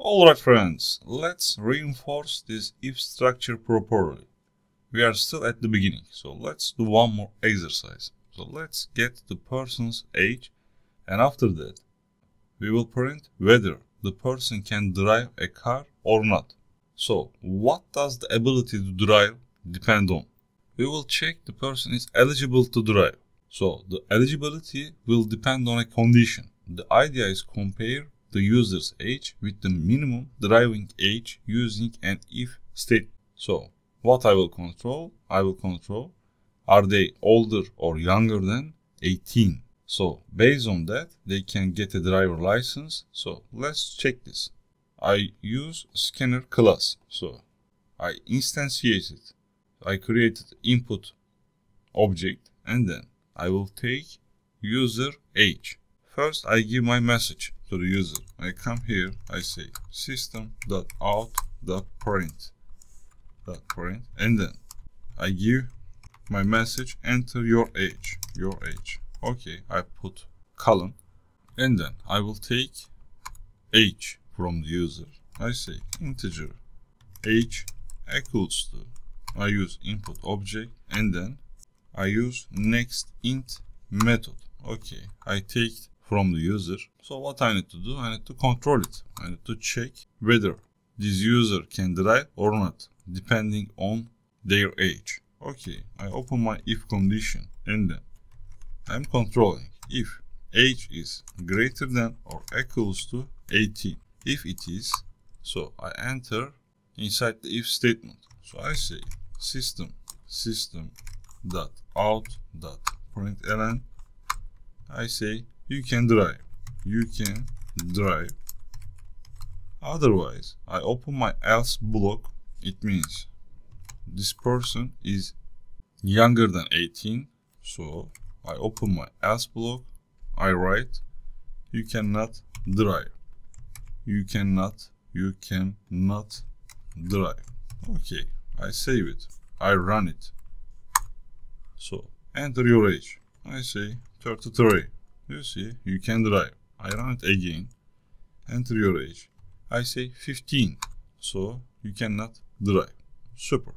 Alright friends, let's reinforce this if structure properly. We are still at the beginning, so let's do one more exercise. So let's get the person's age, and after that we will print whether the person can drive a car or not. So what does the ability to drive depend on? We will check the person is eligible to drive. So the eligibility will depend on a condition. The idea is compare the user's age with the minimum driving age using an if statement. So what I will control are they older or younger than 18. So based on that they can get a driver license. So let's check this. I use scanner class. So I instantiated, I created input object, and then I will take user age. First I give my message to the user. I come here, I say system.out.print, and then I give my message, enter your age, Okay, I put colon, and then I will take age from the user. I say integer age equals to, I use input object, and then I use next int method. Okay, I take from the user. So what I need to do, I need to control it. I need to check whether this user can drive or not, depending on their age. Okay, I open my if condition, and then I'm controlling if age is greater than or equals to 18. If it is, so I enter inside the if statement. So I say system.out.println. I say you can drive. Otherwise, I open my else block. It means this person is younger than 18. So I open my else block. I write you cannot drive. You cannot drive. Okay, I save it. I run it. So enter your age. I say 33. You see, you can drive. I run it again. Enter your age. I say 15. So you cannot drive. Super.